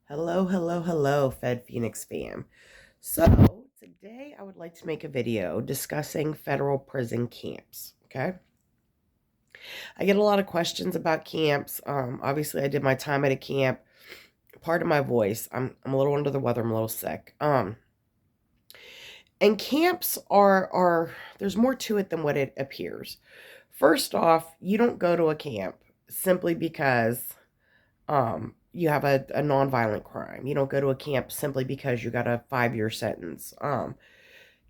Hello, hello, hello, Fed Phoenix fam. So, today I would like to make a video discussing federal prison camps. Okay. I get a lot of questions about camps. Obviously, I did my time at a camp. Part of my voice, I'm a little under the weather, I'm a little sick. And camps are there's more to it than what it appears. First off, you don't go to a camp simply because you have a nonviolent crime. You don't go to a camp simply because you got a 5-year sentence.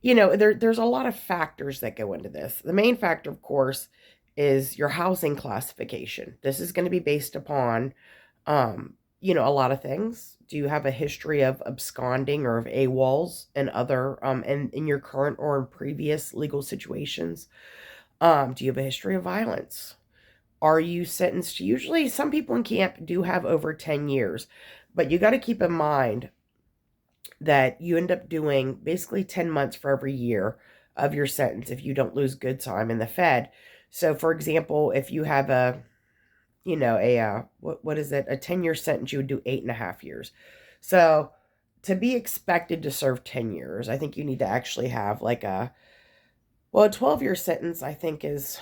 There's a lot of factors that go into this. The main factor, of course, is your housing classification. This is going to be based upon, a lot of things. Do you have a history of absconding or of AWOLs and other, in your current or in previous legal situations? Do you have a history of violence? Are you sentenced? Usually, some people in camp do have over 10 years, but you got to keep in mind that you end up doing basically 10 months for every year of your sentence if you don't lose good time in the Fed. So, for example, if you have what is it, a 10-year sentence, you would do 8.5 years. So, to be expected to serve 10 years, I think you need to actually have a 12-year sentence, I think is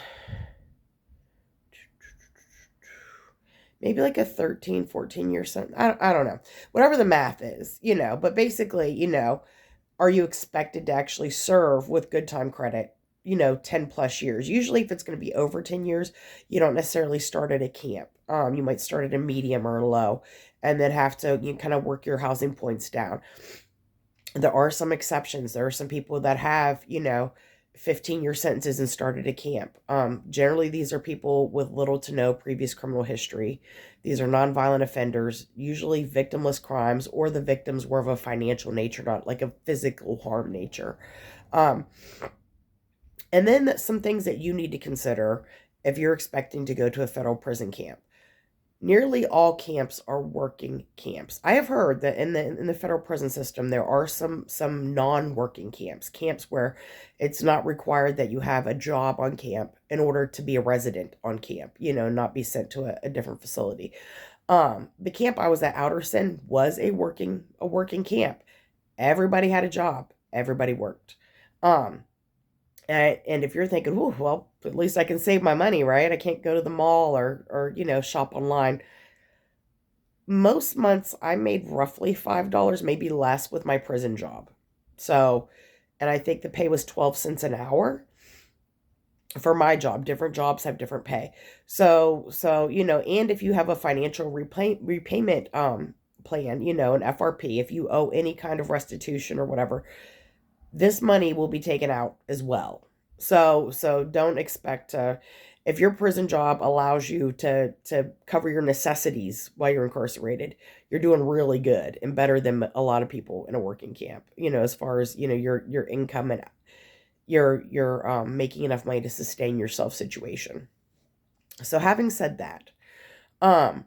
maybe like a 13, 14-year sentence. I don't know. Whatever the math is, but basically, are you expected to actually serve with good time credit, 10 plus years? Usually, if it's going to be over 10 years, you don't necessarily start at a camp. You might start at a medium or a low and then have to kind of work your housing points down. There are some exceptions. There are some people that have, 15-year sentences and started a camp. Generally, these are people with little to no previous criminal history. These are nonviolent offenders, usually victimless crimes, or the victims were of a financial nature, not like a physical harm nature. Um, and then some things that you need to consider if you're expecting to go to a federal prison camp. Nearly all camps are working camps. I have heard that in the federal prison system there are some non-working camps, camps where it's not required that you have a job on camp in order to be a resident on camp, not be sent to a different facility. The camp I was at, Outerson, was a working camp. Everybody had a job. Everybody worked. Um, and if you're thinking, oh, well, at least I can save my money, right? I can't go to the mall or shop online. Most months I made roughly $5, maybe less with my prison job. So, and I think the pay was 12 cents an hour for my job. Different jobs have different pay. So, and if you have a financial repayment plan, an FRP, if you owe any kind of restitution or whatever, this money will be taken out as well. So don't expect to, if your prison job allows you to cover your necessities while you're incarcerated, you're doing really good and better than a lot of people in a working camp. As far as your income and you're making enough money to sustain your self situation. So having said that, um,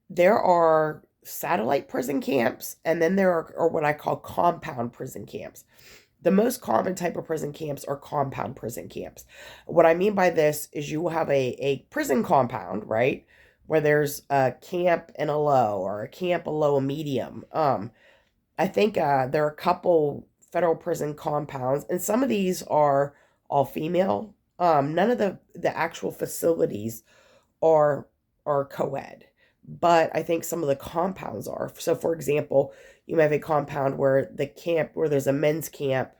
there are satellite prison camps, and then there are what I call compound prison camps. The most common type of prison camps are compound prison camps. What I mean by this is you will have a prison compound, right? Where there's a camp and a low, or a camp, a low, a medium. I think there are a couple federal prison compounds, and some of these are all female. None of the actual facilities are co-ed, but I think some of the compounds are. So, for example, you may have a compound where there's a men's camp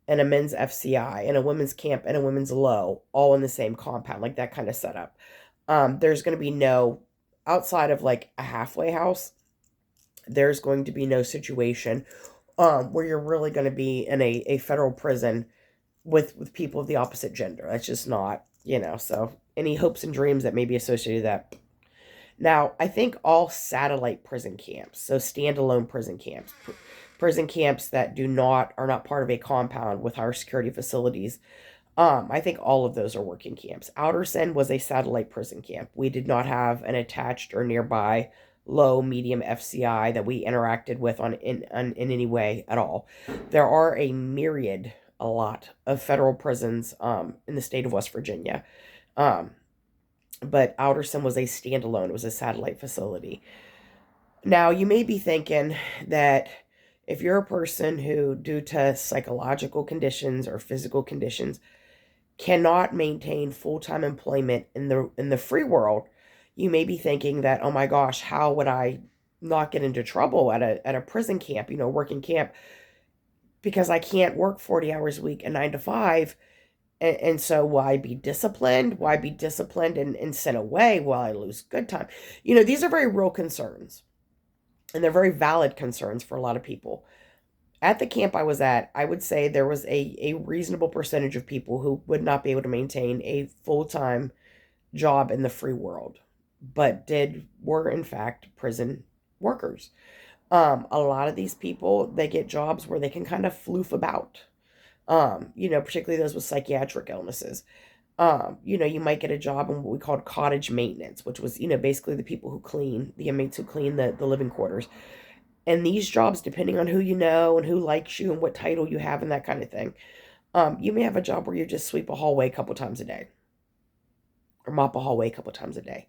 and a men's FCI and a women's camp and a women's low, all in the same compound, like that kind of setup. There's going to be no, outside of like a halfway house, there's going to be no situation where you're really going to be in a federal prison with people of the opposite gender. That's just not, so any hopes and dreams that may be associated with that. Now, I think all satellite prison camps, so standalone prison camps that are not part of a compound with higher security facilities, I think all of those are working camps. Outerson was a satellite prison camp. We did not have an attached or nearby low, medium FCI that we interacted with in any way at all. There are a lot of federal prisons in the state of West Virginia. Um, but Outerson was a standalone. It was a satellite facility. Now, you may be thinking that if you're a person who, due to psychological conditions or physical conditions, cannot maintain full-time employment in the free world, you may be thinking that, oh my gosh, how would I not get into trouble at a prison camp, working camp, because I can't work 40 hours a week and 9 to 5. And so why be disciplined? Why be disciplined and sent away while I lose good time? These are very real concerns, and they're very valid concerns for a lot of people. At the camp I was at, I would say there was a reasonable percentage of people who would not be able to maintain a full-time job in the free world, but were in fact prison workers. A lot of these people, they get jobs where they can kind of floof about. Particularly those with psychiatric illnesses. You might get a job in what we called cottage maintenance, which was, basically the inmates who clean the living quarters. And these jobs, depending on who you know and who likes you and what title you have and that kind of thing, you may have a job where you just sweep a hallway a couple times a day or mop a hallway a couple times a day.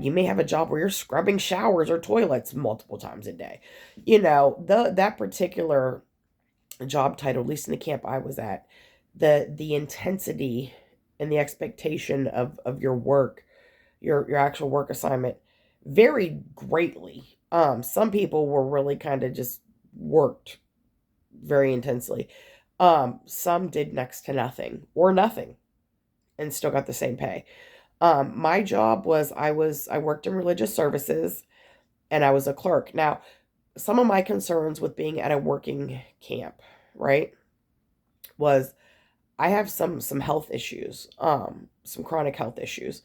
You may have a job where you're scrubbing showers or toilets multiple times a day. That particular job title, at least in the camp I was at, the intensity and the expectation of your work, your actual work assignment, varied greatly. Some people were really kind of just worked very intensely. Some did next to nothing or nothing and still got the same pay. My job was I worked in religious services and I was a clerk. Now, some of my concerns with being at a working camp, right, was I have some health issues, some chronic health issues,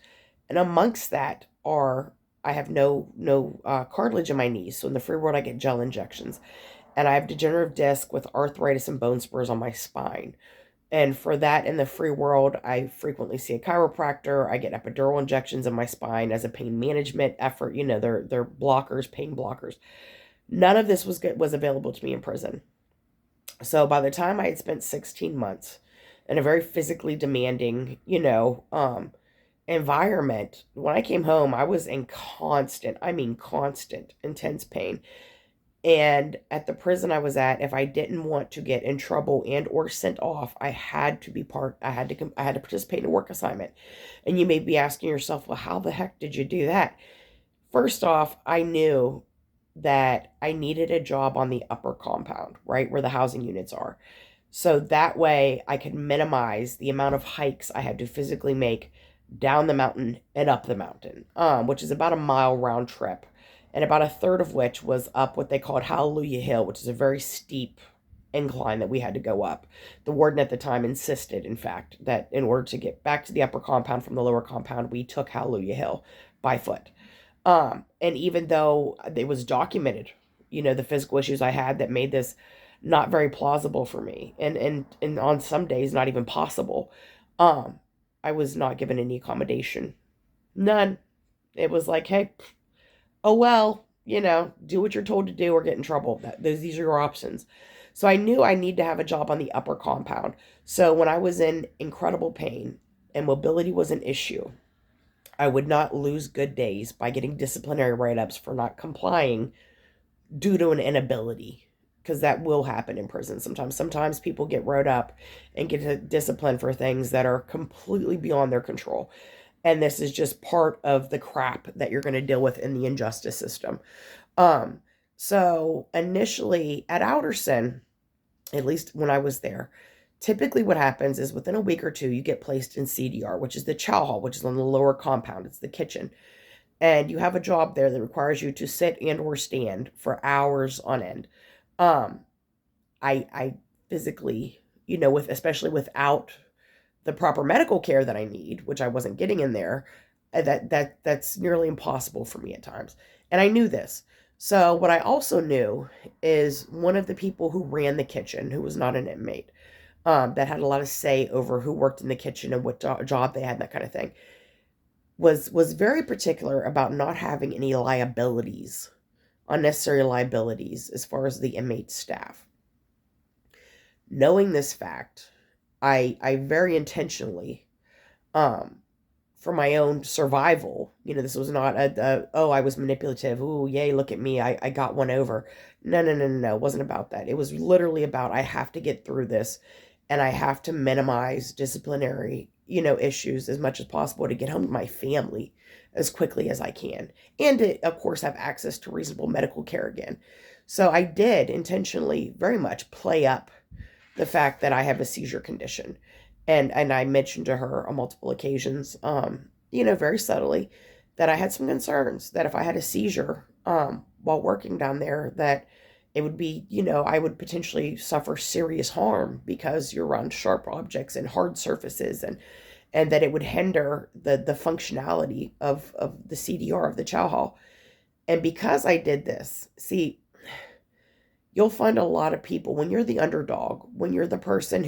and amongst that are I have no cartilage in my knees. So in the free world, I get gel injections, and I have degenerative disc with arthritis and bone spurs on my spine. And for that, in the free world, I frequently see a chiropractor. I get epidural injections in my spine as a pain management effort. They're blockers, pain blockers. None of this was available to me in prison. So by the time I had spent 16 months in a very physically demanding, environment, when I came home, I was in constant, intense pain. And at the prison I was at, if I didn't want to get in trouble and or sent off, I had to participate in a work assignment. And you may be asking yourself, well, how the heck did you do that? First off, I knew that I needed a job on the upper compound, right where the housing units are. So that way I could minimize the amount of hikes I had to physically make down the mountain and up the mountain, which is about a mile round trip. And about a third of which was up what they called Hallelujah Hill, which is a very steep incline that we had to go up. The warden at the time insisted, in fact, that in order to get back to the upper compound from the lower compound, we took Hallelujah Hill by foot. And even though it was documented, the physical issues I had that made this not very plausible for me, and on some days not even possible, um, I was not given any accommodation. None. It was like, hey, oh well, do what you're told to do or get in trouble. These are your options. So I knew I need to have a job on the upper compound. So when I was in incredible pain and mobility was an issue, I would not lose good days by getting disciplinary write-ups for not complying due to an inability, because that will happen in prison sometimes. Sometimes people get wrote up and get disciplined for things that are completely beyond their control. And this is just part of the crap that you're going to deal with in the injustice system. Um, so initially at Alderson, at least when I was there, typically what happens is within a week or two, you get placed in CDR, which is the chow hall, which is on the lower compound. It's the kitchen. And you have a job there that requires you to sit and or stand for hours on end. Um, I physically, especially without the proper medical care that I need, which I wasn't getting in there, that's nearly impossible for me at times. And I knew this. So what I also knew is one of the people who ran the kitchen, who was not an inmate, that had a lot of say over who worked in the kitchen and what job they had, and that kind of thing, was very particular about not having any liabilities, unnecessary liabilities, as far as the inmate staff. Knowing this fact, I very intentionally um, for my own survival. This was not oh, I was manipulative. Ooh, yay, look at me. I got one over. No, no, no, no, no. It wasn't about that. It was literally about I have to get through this and I have to minimize disciplinary, issues as much as possible to get home to my family as quickly as I can. And to, of course, have access to reasonable medical care again. So I did intentionally very much play up the fact that I have a seizure condition. And I mentioned to her on multiple occasions, very subtly, that I had some concerns that if I had a seizure while working down there, that it would be, I would potentially suffer serious harm because you're around sharp objects and hard surfaces, and that it would hinder the functionality of the CDR of the chow hall. And because I did this, see, you'll find a lot of people when you're the underdog, when you're the person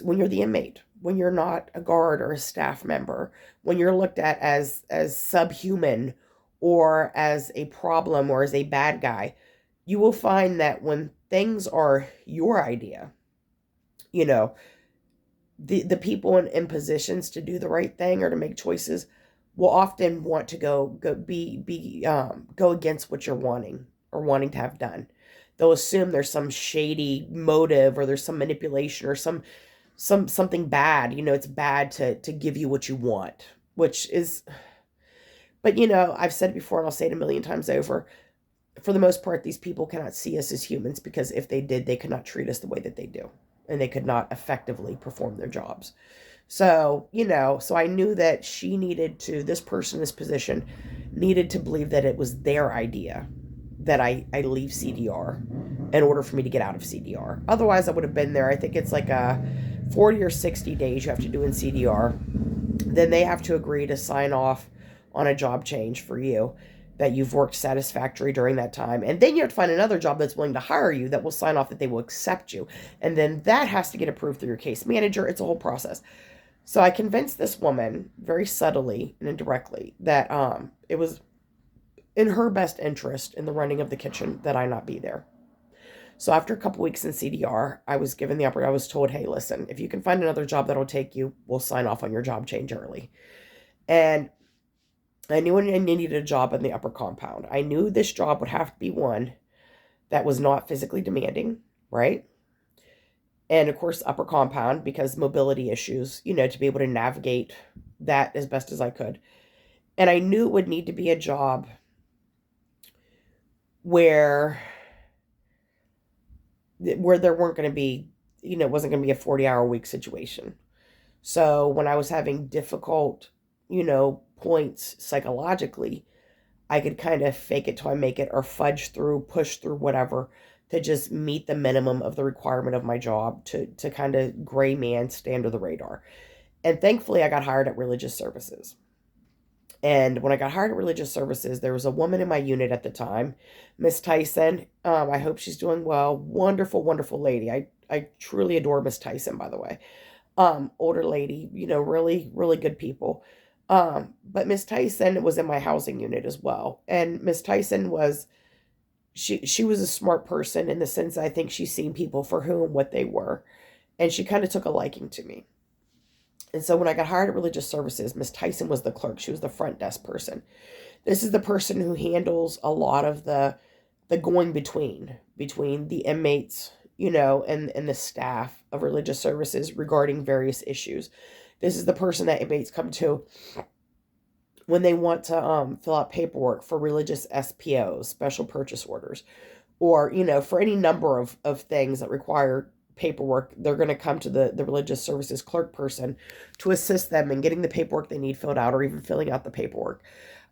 when you're the inmate, when you're not a guard or a staff member, when you're looked at as subhuman or as a problem or as a bad guy, you will find that when things are your idea, you know, the people in positions to do the right thing or to make choices will often want to go against what you're wanting or wanting to have done. They'll assume there's some shady motive or there's some manipulation or something bad. It's bad to give you what you want, which is, but I've said it before and I'll say it a million times over. For the most part, these people cannot see us as humans because if they did, they could not treat us the way that they do, and they could not effectively perform their jobs. So, so I knew that this person in this position needed to believe that it was their idea that I leave CDR in order for me to get out of CDR. Otherwise, I would have been there. I think it's like a 40 or 60 days you have to do in CDR. Then they have to agree to sign off on a job change for you that you've worked satisfactory during that time. And then you have to find another job that's willing to hire you that will sign off that they will accept you. And then that has to get approved through your case manager. It's a whole process. So I convinced this woman very subtly and indirectly that it was in her best interest in the running of the kitchen that I not be there. So after a couple weeks in CDR, I was given the opportunity. I was told, hey, listen, if you can find another job that'll take you, we'll sign off on your job change early. And I knew I needed a job in the upper compound. I knew this job would have to be one that was not physically demanding, right? And of course, upper compound because mobility issues, to be able to navigate that as best as I could. And I knew it would need to be a job where there weren't going to be, it wasn't going to be a 40-hour week situation. So when I was having difficult, points psychologically, I could kind of fake it till I make it or fudge through, push through whatever to just meet the minimum of the requirement of my job to kind of gray man stay under the radar. And thankfully I got hired at religious services. And when I got hired at religious services, there was a woman in my unit at the time, Miss Tyson. I hope she's doing well. Wonderful, wonderful lady. I truly adore Miss Tyson, by the way. Older lady, really, really good people. But Miss Tyson was in my housing unit as well. And Miss Tyson she was a smart person in the sense that I think she's seen people for who and what they were. And she kind of took a liking to me. And so when I got hired at religious services, Miss Tyson was the clerk. She was the front desk person. This is the person who handles a lot of the going between the inmates, and the staff of religious services regarding various issues. This is the person that inmates come to when they want to fill out paperwork for religious SPOs, special purchase orders, or, for any number of things that require paperwork. They're going to come to the religious services clerk person to assist them in getting the paperwork they need filled out or even filling out the paperwork.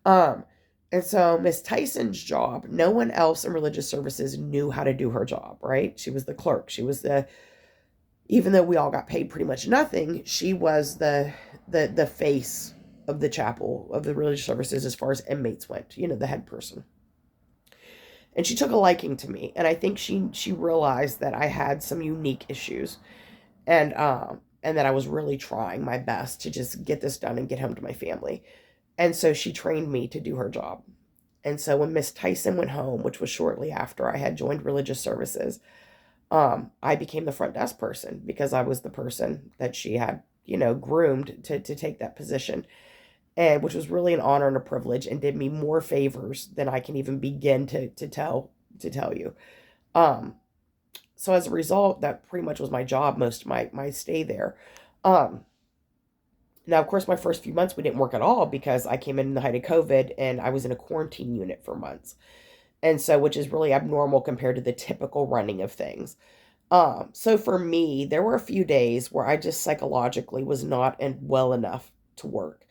Um, and so Miss Tyson's job, no one else in religious services knew how to do her job, right? She was the clerk. She was even though we all got paid pretty much nothing, she was the face of the chapel, of the religious services as far as inmates went, the head person. And she took a liking to me, and I think she realized that I had some unique issues, and that I was really trying my best to just get this done and get home to my family. And so she trained me to do her job. And so when Miss Tyson went home, which was shortly after I had joined religious services, I became the front desk person because I was the person that she had, groomed to take that position, and which was really an honor and a privilege, and did me more favors than I can even begin to tell you. Um, so as a result, that pretty much was my job most of my stay there. Um, Now, of course, my first few months we didn't work at all because I came in the height of COVID and I was in a quarantine unit for months. And so, which is really abnormal compared to the typical running of things. So for me, there were a few days where I just psychologically was not well enough to work.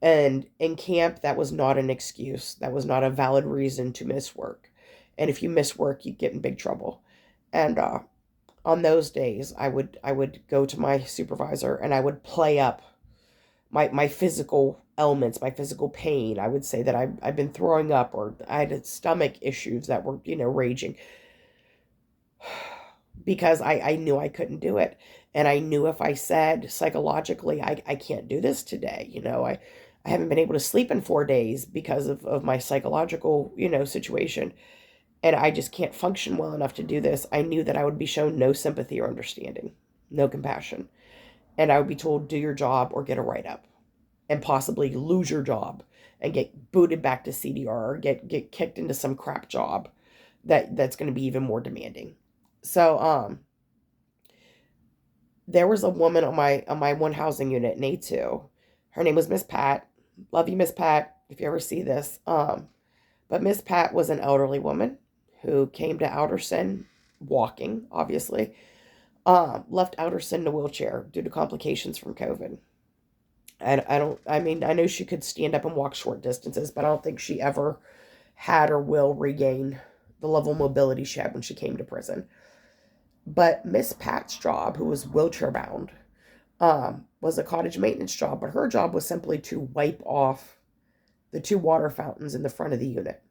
And in camp, that was not an excuse. That was not a valid reason to miss work. And if you miss work, you get in big trouble. And on those days, I would go to my supervisor and I would play up my physical ailments, my physical pain. I would say that I've been throwing up, or I had stomach issues that were, raging, because I knew I couldn't do it. And I knew if I said psychologically, I can't do this today, I haven't been able to sleep in 4 days because of my psychological, situation. And I just can't function well enough to do this. I knew that I would be shown no sympathy or understanding, no compassion. And I would be told, do your job or get a write up, and possibly lose your job and get booted back to CDR, or get kicked into some crap job that's going to be even more demanding. So there was a woman on my one housing unit in A2. Her name was Miss Pat. Love you, Miss Pat, if you ever see this. But Miss Pat was an elderly woman who came to Alderson walking, obviously. Left Alderson in a wheelchair due to complications from COVID. And I mean, I know she could stand up and walk short distances, but I don't think she ever had or will regain the level of mobility she had when she came to prison. But Miss Pat's job, who was wheelchair bound, was a cottage maintenance job, but her job was simply to wipe off the two water fountains in the front of the unit,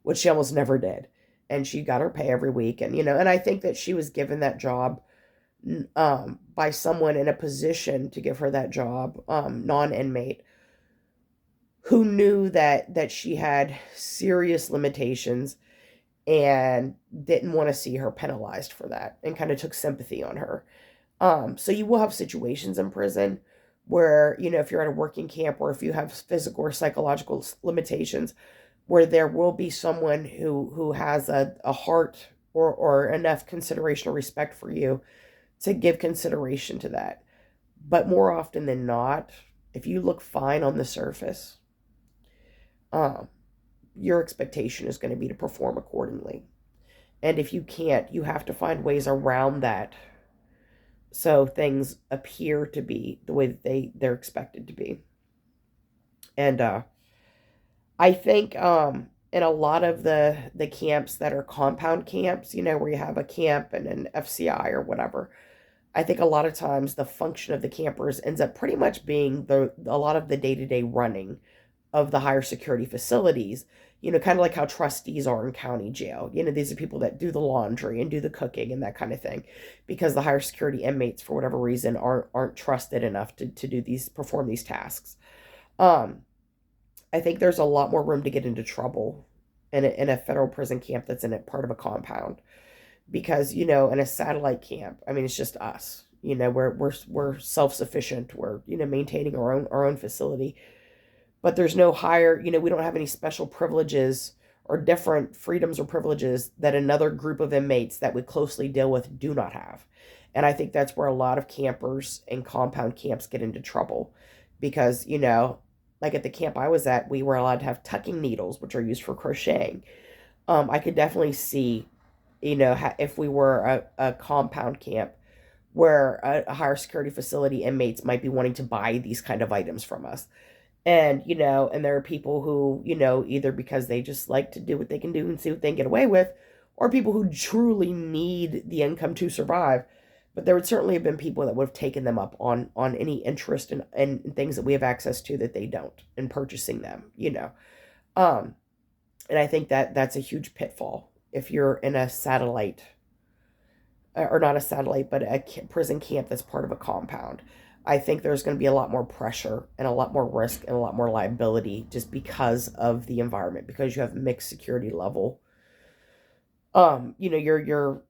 which she almost never did. And she got her pay every week. And I think that she was given that job by someone in a position to give her that job, non-inmate, who knew that she had serious limitations and didn't want to see her penalized for that, and kind of took sympathy on her. So you will have situations in prison where, if you're at a working camp, or if you have physical or psychological limitations, where there will be someone who has a heart, or enough consideration or respect for you to give consideration to that. But more often than not, if you look fine on the surface, um, your expectation is going to be to perform accordingly. And if you can't, you have to find ways around that so things appear to be the way that they're expected to be. And I think in a lot of the camps that are compound camps, where you have a camp and an FCI or whatever, I think a lot of times the function of the campers ends up pretty much being a lot of the day-to-day running of the higher security facilities, kind of like how trustees are in county jail. These are people that do the laundry and do the cooking and that kind of thing, because the higher security inmates, for whatever reason, aren't trusted enough to perform these tasks. Um, I think there's a lot more room to get into trouble in a federal prison camp that's in a part of a compound, because in a satellite camp, I mean, it's just us. We're self-sufficient. We're maintaining our own facility, but there's no higher, we don't have any special privileges or different freedoms or privileges that another group of inmates that we closely deal with do not have. And I think that's where a lot of campers and compound camps get into trouble, because, like at the camp I was at, we were allowed to have tucking needles, which are used for crocheting. I could definitely see, if we were a compound camp where a higher security facility inmates might be wanting to buy these kind of items from us. And there are people who, either because they just like to do what they can do and see what they can get away with, or people who truly need the income to survive. But there would certainly have been people that would have taken them up on any interest in things that we have access to that they don't, in purchasing them. Um, and I think that that's a huge pitfall if you're in a satellite, or not a satellite, but a prison camp that's part of a compound. I think there's going to be a lot more pressure and a lot more risk and a lot more liability, just because of the environment, because you have mixed security level. You're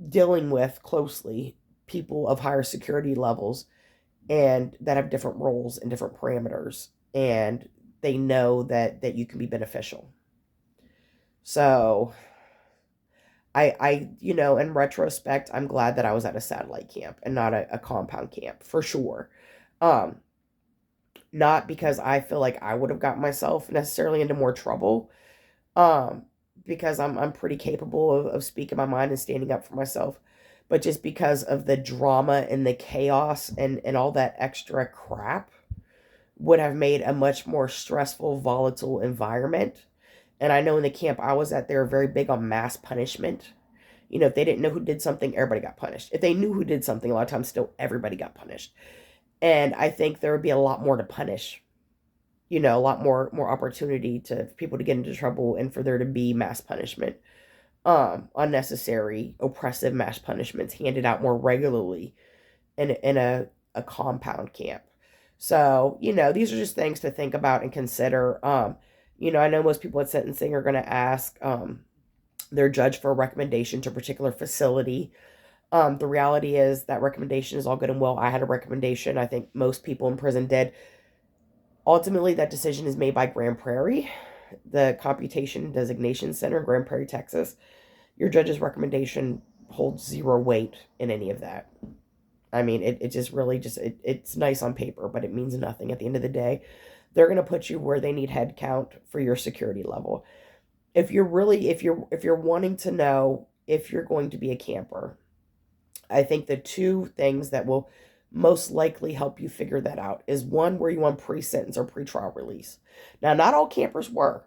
dealing with closely people of higher security levels, and that have different roles and different parameters, and they know that you can be beneficial. So in retrospect, I'm glad that I was at a satellite camp and not a compound camp, for sure. Um, Not because I feel like I would have got myself necessarily into more trouble, um, because I'm pretty capable of speaking my mind and standing up for myself, but just because of the drama and the chaos and all that extra crap would have made a much more stressful, volatile environment. And I know in the camp I was at, they were very big on mass punishment. If they didn't know who did something, everybody got punished. If they knew who did something, a lot of times still everybody got punished. And I think there would be a lot more to punish. A lot more opportunity to for people to get into trouble and for there to be mass punishment. Unnecessary, oppressive mass punishments handed out more regularly in a compound camp. So, these are just things to think about and consider. I know most people at sentencing are going to ask their judge for a recommendation to a particular facility. The reality is that recommendation is all good and well. I had a recommendation. I think most people in prison did. Ultimately, that decision is made by Grand Prairie, the Computation Designation Center in Grand Prairie, Texas. Your judge's recommendation holds zero weight in any of that. I mean, it just really it's nice on paper, but it means nothing at the end of the day. They're going to put you where they need head count for your security level. If you're wanting to know if you're going to be a camper, I think the two things that will most likely help you figure that out is one, where you want pre-sentence or pre-trial release. Now, not all campers were,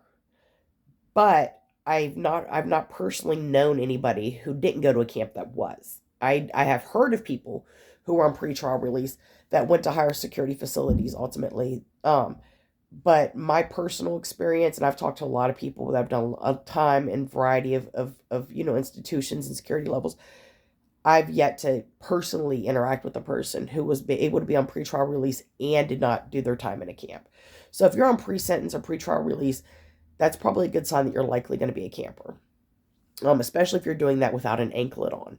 but I've not personally known anybody who didn't go to a camp that was. I have heard of people who were on pre-trial release that went to higher security facilities ultimately. But my personal experience, and I've talked to a lot of people that have done a time in variety of institutions and security levels. I've yet to personally interact with a person who was able to be on pretrial release and did not do their time in a camp. So if you're on pre-sentence or pretrial release, that's probably a good sign that you're likely going to be a camper, especially if you're doing that without an anklet on.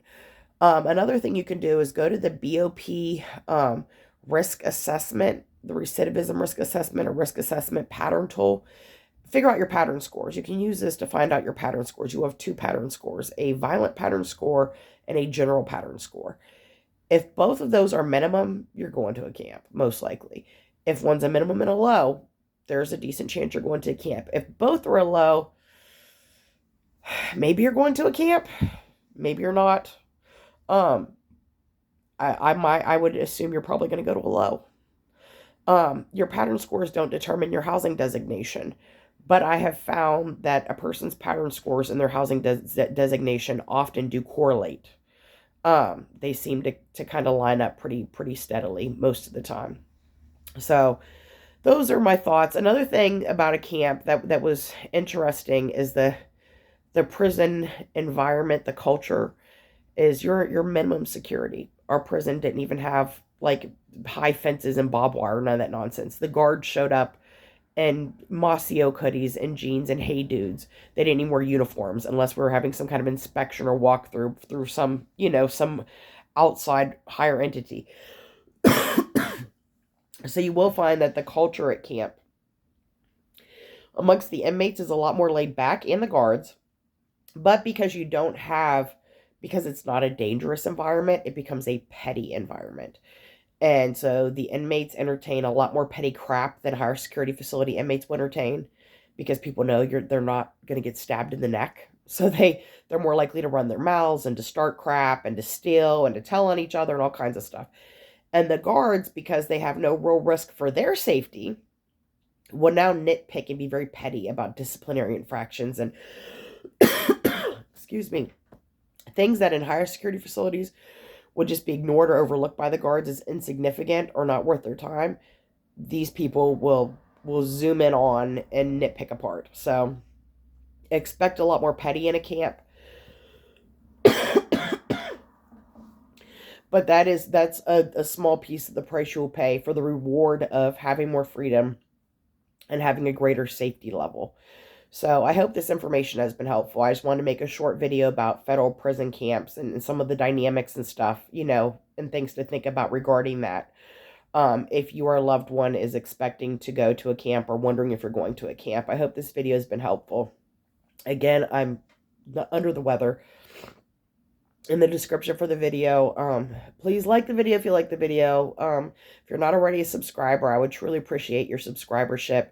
Another thing you can do is go to the BOP risk assessment, the recidivism risk assessment or risk assessment pattern tool. Figure out your pattern scores. You can use this to find out your pattern scores. You have two pattern scores, a violent pattern score and a general pattern score. If both of those are minimum, you're going to a camp, most likely. If one's a minimum and a low, there's a decent chance you're going to a camp. If both are a low, maybe you're going to a camp, maybe you're not. Um, I would assume you're probably going to go to a low. Your pattern scores don't determine your housing designation, but I have found that a person's pattern scores and their housing designation often do correlate. They seem to kind of line up pretty steadily most of the time. So those are my thoughts. Another thing about a camp that was interesting is the prison environment, the culture is your minimum security. Our prison didn't even have like high fences and barbed wire, none of that nonsense. The guards showed up in mossy oak hoodies and jeans and hey dudes. They didn't even wear uniforms unless we were having some kind of inspection or walkthrough through some outside higher entity. So you will find that the culture at camp amongst the inmates is a lot more laid back, and the guards. But because it's not a dangerous environment, it becomes a petty environment. And so the inmates entertain a lot more petty crap than higher security facility inmates will entertain, because people know they're not going to get stabbed in the neck. So they're more likely to run their mouths and to start crap and to steal and to tell on each other and all kinds of stuff. And the guards, because they have no real risk for their safety, will now nitpick and be very petty about disciplinary infractions and excuse me, things that in higher security facilities would just be ignored or overlooked by the guards as insignificant or not worth their time. These people will zoom in on and nitpick apart. So expect a lot more petty in a camp. But that's a small piece of the price you'll pay for the reward of having more freedom and having a greater safety level. So I hope this information has been helpful. I just wanted to make a short video about federal prison camps and some of the dynamics and stuff, and things to think about regarding that. if your loved one is expecting to go to a camp or wondering if you're going to a camp. I hope this video has been helpful. Again, I'm under the weather. In the description for the video, please like the video if you like the video. If you're not already a subscriber, I would truly appreciate your subscribership.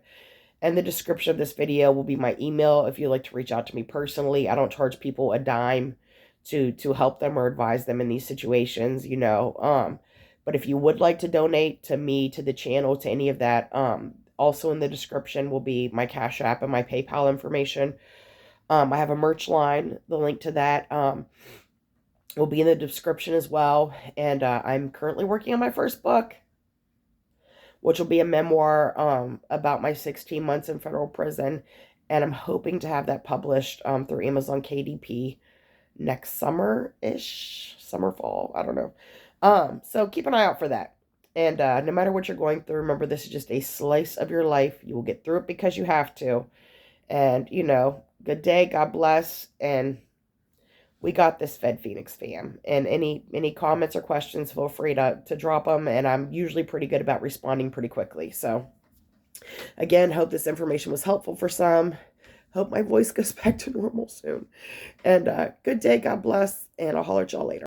And the description of this video will be my email if you'd like to reach out to me personally. I don't charge people a dime to help them or advise them in these situations, you know. But if you would like to donate to me, to the channel, to any of that, also in the description will be my Cash App and my PayPal information. I have a merch line. The link to that will be in the description as well. And I'm currently working on my first book, which will be a memoir about my 16 months in federal prison. And I'm hoping to have that published through Amazon KDP next summer-ish, summer, fall, I don't know. So keep an eye out for that. And no matter what you're going through, remember, this is just a slice of your life. You will get through it because you have to. And, you know, good day, God bless, and we got this, Fed Phoenix fam. And any comments or questions, feel free to drop them. And I'm usually pretty good about responding pretty quickly. So, again, hope this information was helpful for some. Hope my voice goes back to normal soon. And good day, God bless, and I'll holler at y'all later.